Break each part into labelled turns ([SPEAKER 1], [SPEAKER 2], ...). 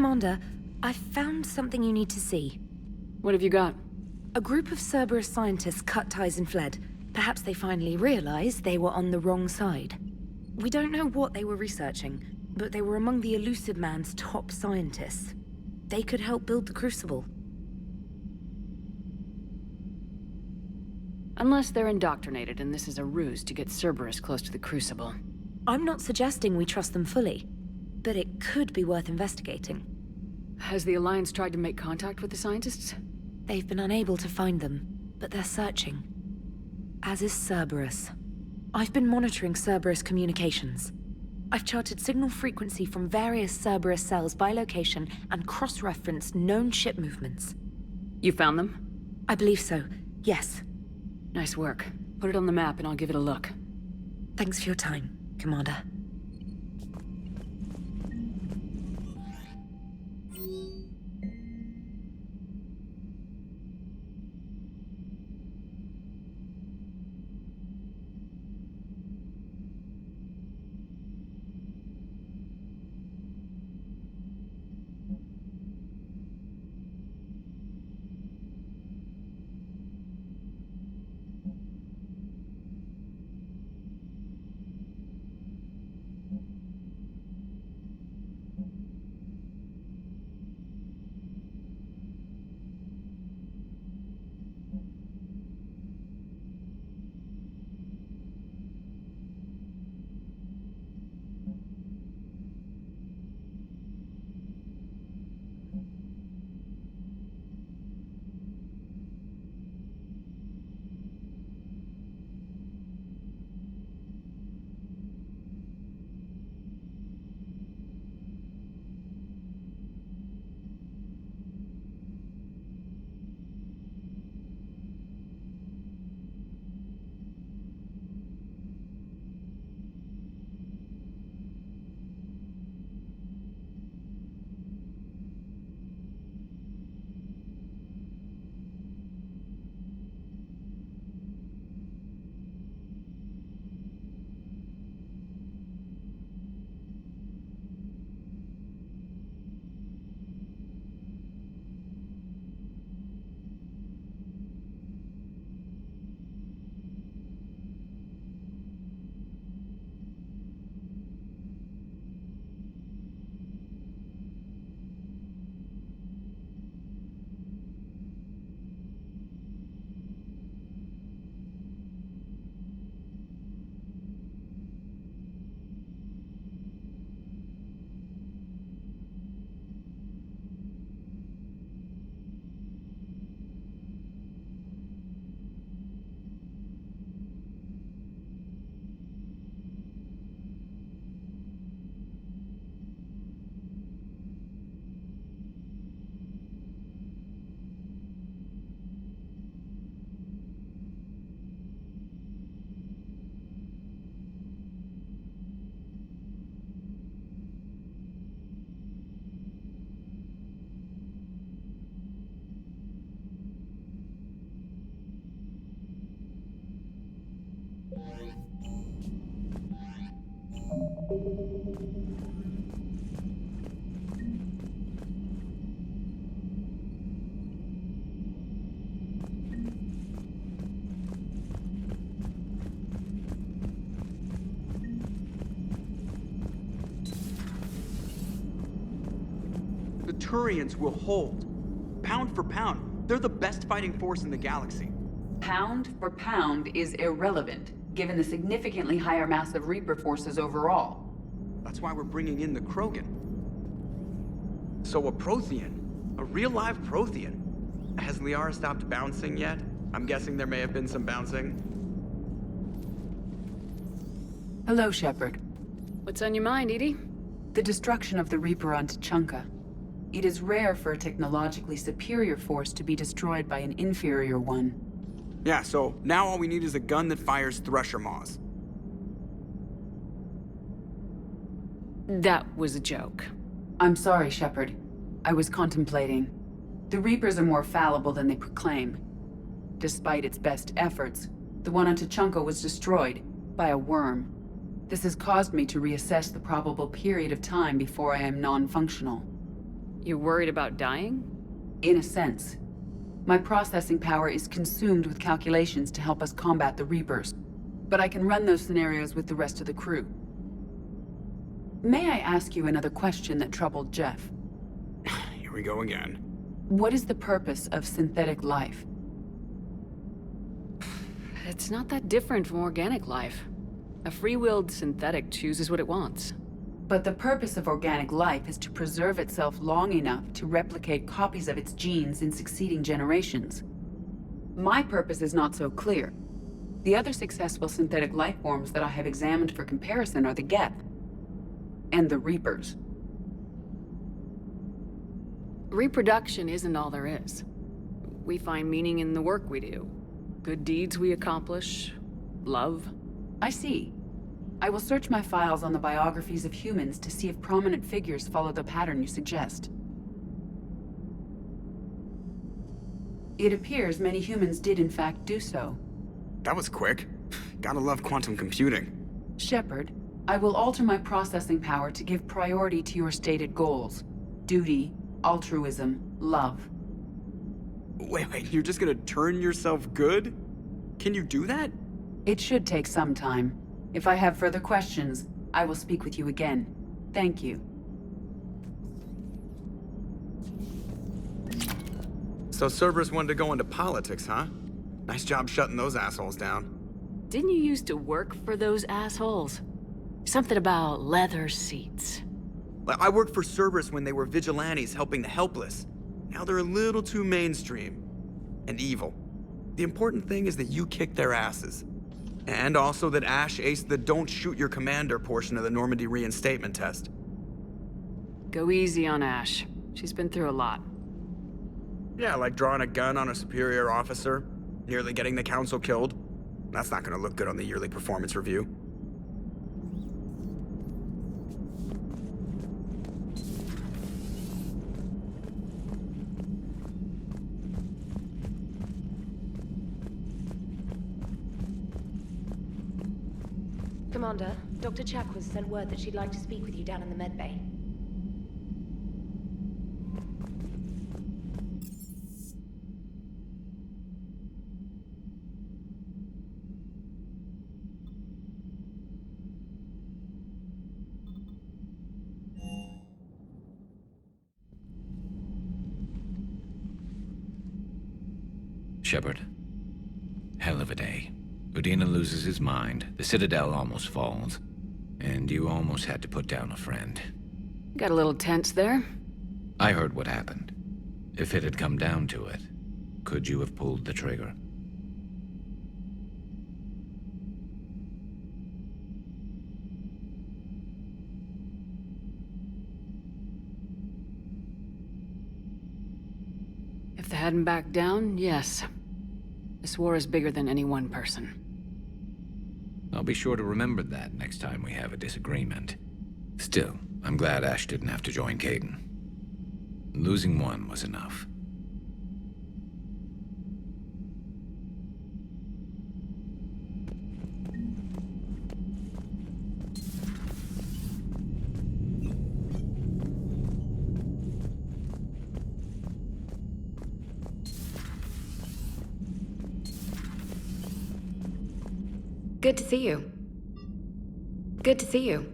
[SPEAKER 1] Commander, I've found something you need to see.
[SPEAKER 2] What have you got?
[SPEAKER 1] A group of Cerberus scientists cut ties and fled. Perhaps they finally realized they were on the wrong side. We don't know what they were researching, but they were among the Elusive Man's top scientists. They could help build the Crucible.
[SPEAKER 2] Unless they're indoctrinated and this is a ruse to get Cerberus close to the Crucible.
[SPEAKER 1] I'm not suggesting we trust them fully, but it could be worth investigating.
[SPEAKER 2] Has the Alliance tried to make contact with the scientists?
[SPEAKER 1] They've been unable to find them, but they're searching. As is Cerberus. I've been monitoring Cerberus communications. I've charted signal frequency from various Cerberus cells by location and cross-referenced known ship movements.
[SPEAKER 2] You found them?
[SPEAKER 1] I believe so, yes.
[SPEAKER 2] Nice work. Put it on the map and I'll give it a look.
[SPEAKER 1] Thanks for your time, Commander.
[SPEAKER 3] The Turians will hold. Pound for pound, they're the best fighting force in the galaxy.
[SPEAKER 4] Pound for pound is irrelevant, given the significantly higher mass of Reaper forces overall.
[SPEAKER 3] That's why we're bringing in the Krogan. So a Prothean, a real live Prothean. Has Liara stopped bouncing yet? I'm guessing there may have been some bouncing.
[SPEAKER 4] Hello, Shepard.
[SPEAKER 2] What's on your mind, Edie?
[SPEAKER 4] The destruction of the Reaper on Tuchanka. It is rare for a technologically superior force to be destroyed by an inferior one.
[SPEAKER 3] Yeah, so now all we need is a gun that fires Thresher Maws.
[SPEAKER 2] That was a joke.
[SPEAKER 4] I'm sorry, Shepard. I was contemplating. The Reapers are more fallible than they proclaim. Despite its best efforts, the one on Tuchanka was destroyed by a worm. This has caused me to reassess the probable period of time before I am non-functional.
[SPEAKER 2] You worried about dying?
[SPEAKER 4] In a sense. My processing power is consumed with calculations to help us combat the Reapers. But I can run those scenarios with the rest of the crew. May I ask you another question that troubled Jeff?
[SPEAKER 3] Here we go again.
[SPEAKER 4] What is the purpose of synthetic life?
[SPEAKER 2] It's not that different from organic life. A free-willed synthetic chooses what it wants.
[SPEAKER 4] But the purpose of organic life is to preserve itself long enough to replicate copies of its genes in succeeding generations. My purpose is not so clear. The other successful synthetic life forms that I have examined for comparison are the Geth and the Reapers.
[SPEAKER 2] Reproduction isn't all there is. We find meaning in the work we do. Good deeds we accomplish. Love.
[SPEAKER 4] I see. I will search my files on the biographies of humans to see if prominent figures follow the pattern you suggest. It appears many humans did in fact do so.
[SPEAKER 3] That was quick. Gotta love quantum computing.
[SPEAKER 4] Shepard, I will alter my processing power to give priority to your stated goals. Duty, altruism, love.
[SPEAKER 3] Wait, you're just gonna turn yourself good? Can you do that?
[SPEAKER 4] It should take some time. If I have further questions, I will speak with you again. Thank you.
[SPEAKER 3] So Cerberus wanted to go into politics, huh? Nice job shutting those assholes down.
[SPEAKER 2] Didn't you used to work for those assholes? Something about leather seats.
[SPEAKER 3] I worked for Cerberus when they were vigilantes helping the helpless. Now they're a little too mainstream. And evil. The important thing is that you kick their asses. And also that Ash aced the don't shoot your commander portion of the Normandy reinstatement test.
[SPEAKER 2] Go easy on Ash. She's been through a lot.
[SPEAKER 3] Yeah, like drawing a gun on a superior officer, nearly getting the council killed. That's not gonna look good on the yearly performance review.
[SPEAKER 1] Commander, Dr. Chakwas sent word that she'd like to speak with you down in the medbay.
[SPEAKER 5] Shepard. Hell of a day. Udina loses his mind, the Citadel almost falls, and you almost had to put down a friend.
[SPEAKER 2] Got a little tense there.
[SPEAKER 5] I heard what happened. If it had come down to it, could you have pulled the trigger?
[SPEAKER 2] If they hadn't backed down, yes. This war is bigger than any one person.
[SPEAKER 5] I'll be sure to remember that next time we have a disagreement. Still, I'm glad Ash didn't have to join Caden. Losing one was enough.
[SPEAKER 1] Good to see you. Good to see you.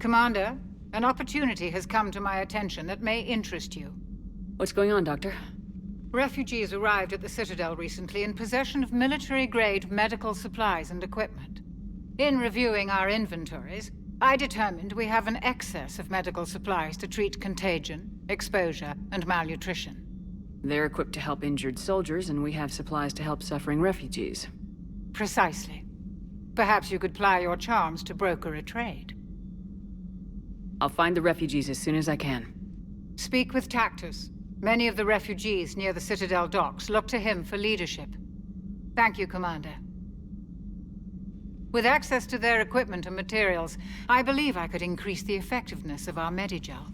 [SPEAKER 6] Commander, an opportunity has come to my attention that may interest you.
[SPEAKER 2] What's going on, Doctor?
[SPEAKER 6] Refugees arrived at the Citadel recently in possession of military-grade medical supplies and equipment. In reviewing our inventories, I determined we have an excess of medical supplies to treat contagion, exposure, and malnutrition.
[SPEAKER 2] They're equipped to help injured soldiers, and we have supplies to help suffering refugees.
[SPEAKER 6] Precisely. Perhaps you could ply your charms to broker a trade.
[SPEAKER 2] I'll find the refugees as soon as I can.
[SPEAKER 6] Speak with Tactus. Many of the refugees near the Citadel docks look to him for leadership. Thank you, Commander. With access to their equipment and materials, I believe I could increase the effectiveness of our Medigel.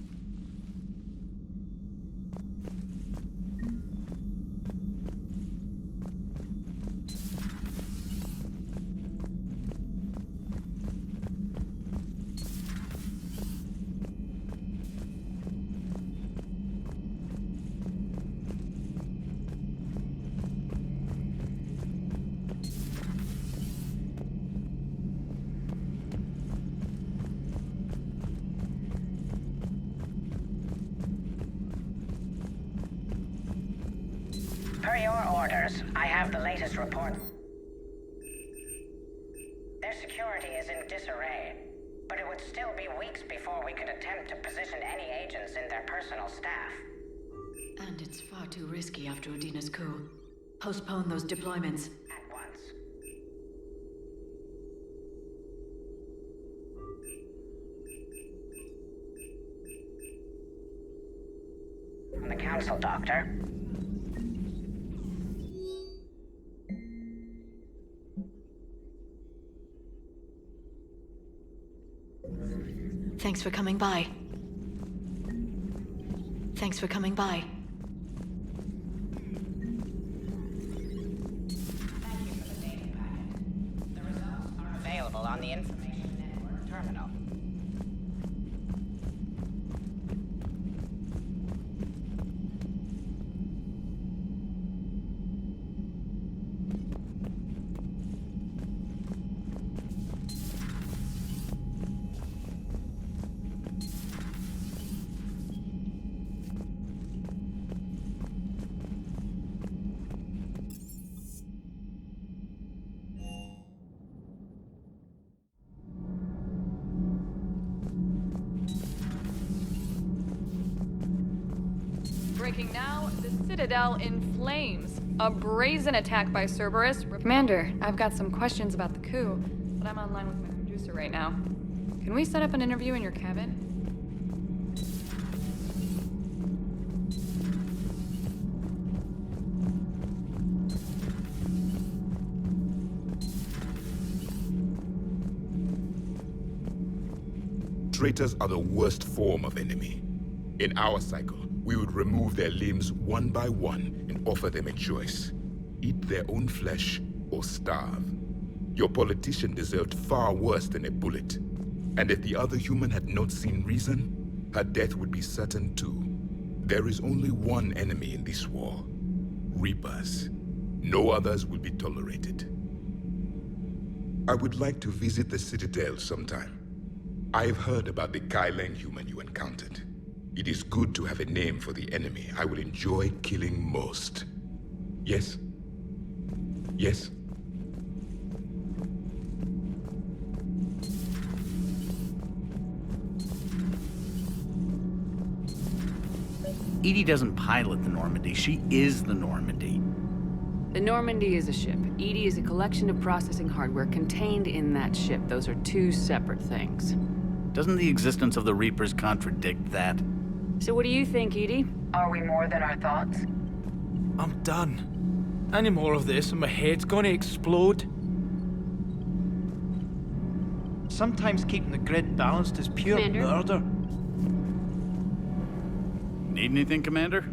[SPEAKER 7] Per your orders, I have the latest report. Their security is in disarray, but it would still be weeks before we could attempt to position any agents in their personal staff.
[SPEAKER 8] And it's far too risky after Udina's coup. Postpone those deployments.
[SPEAKER 7] At once. On the Council, Doctor.
[SPEAKER 8] Thanks for coming by. Thanks for coming by.
[SPEAKER 7] Thank you for the data packet. The results are available on the Information Network terminal.
[SPEAKER 9] Breaking now, the Citadel in flames. A brazen attack by Cerberus. Commander, I've got some questions about the coup, but I'm online with my producer right now. Can we set up an interview in your cabin?
[SPEAKER 10] Traitors are the worst form of enemy. In our cycle, we would remove their limbs one by one and offer them a choice. Eat their own flesh or starve. Your politician deserved far worse than a bullet. And if the other human had not seen reason, her death would be certain too. There is only one enemy in this war. Reapers. No others will be tolerated. I would like to visit the Citadel sometime. I've heard about the Kaileng human you encountered. It is good to have a name for the enemy I will enjoy killing most. Yes? Yes?
[SPEAKER 11] Edie doesn't pilot the Normandy, she is the Normandy.
[SPEAKER 2] The Normandy is a ship. Edie is a collection of processing hardware contained in that ship. Those are two separate things.
[SPEAKER 11] Doesn't the existence of the Reapers contradict that?
[SPEAKER 2] So what do you think, Edie?
[SPEAKER 4] Are we more than our thoughts?
[SPEAKER 12] I'm done. Any more of this and my head's gonna explode. Sometimes keeping the grid balanced is pure murder.
[SPEAKER 11] Need anything, Commander?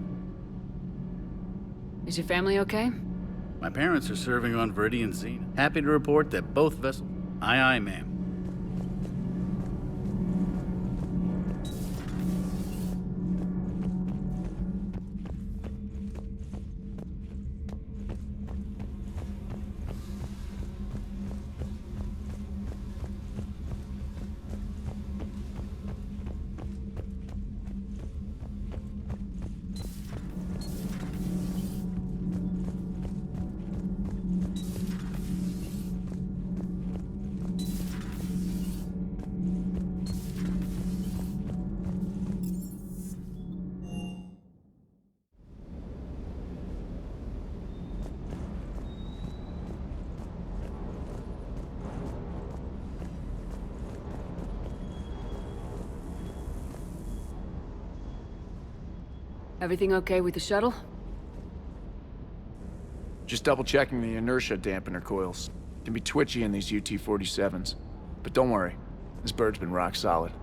[SPEAKER 2] Is your family okay?
[SPEAKER 11] My parents are serving on Viridian Zenith. Happy to report that both vessels... Aye, aye, ma'am.
[SPEAKER 2] Everything okay with the shuttle?
[SPEAKER 13] Just double-checking the inertia dampener coils. Can be twitchy in these UT-47s. But don't worry, this bird's been rock solid.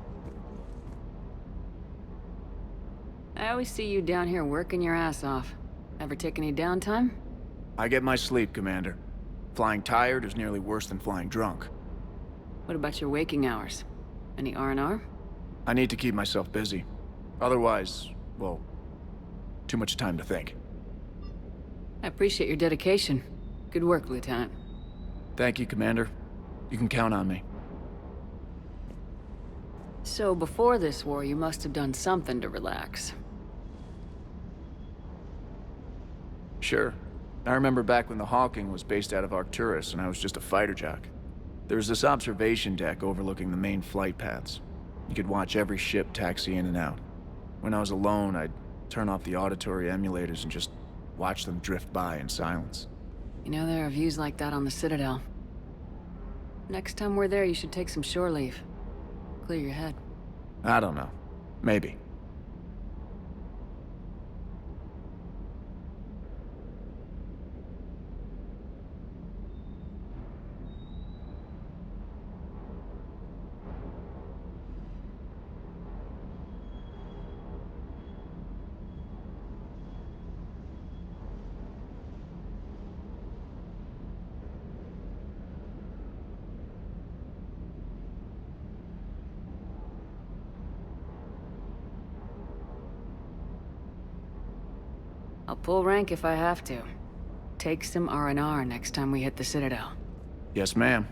[SPEAKER 2] I always see you down here working your ass off. Ever take any downtime?
[SPEAKER 13] I get my sleep, Commander. Flying tired is nearly worse than flying drunk.
[SPEAKER 2] What about your waking hours? Any R&R?
[SPEAKER 13] I need to keep myself busy. Otherwise, well, too much time to think.
[SPEAKER 2] I appreciate your dedication. Good work, Lieutenant.
[SPEAKER 13] Thank you, Commander. You can count on me.
[SPEAKER 2] So before this war, you must have done something to relax.
[SPEAKER 13] Sure. I remember back when the Hawking was based out of Arcturus and I was just a fighter jock. There was this observation deck overlooking the main flight paths. You could watch every ship taxi in and out. When I was alone, I'd turn off the auditory emulators and just watch them drift by in silence.
[SPEAKER 2] You know, there are views like that on the Citadel. Next time we're there, you should take some shore leave. Clear your head.
[SPEAKER 13] I don't know. Maybe.
[SPEAKER 2] I'll pull rank if I have to. Take some R&R next time we hit the Citadel.
[SPEAKER 13] Yes, ma'am.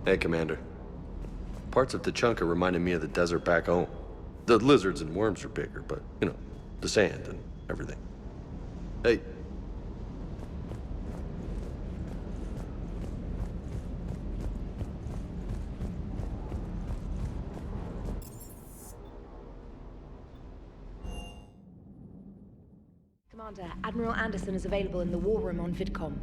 [SPEAKER 14] Hey, Commander. Parts of Tachanka reminded me of the desert back home. The lizards and worms are bigger, but, you know, the sand and everything. Hey.
[SPEAKER 1] Commander, Admiral Anderson is available in the war room on VidCom.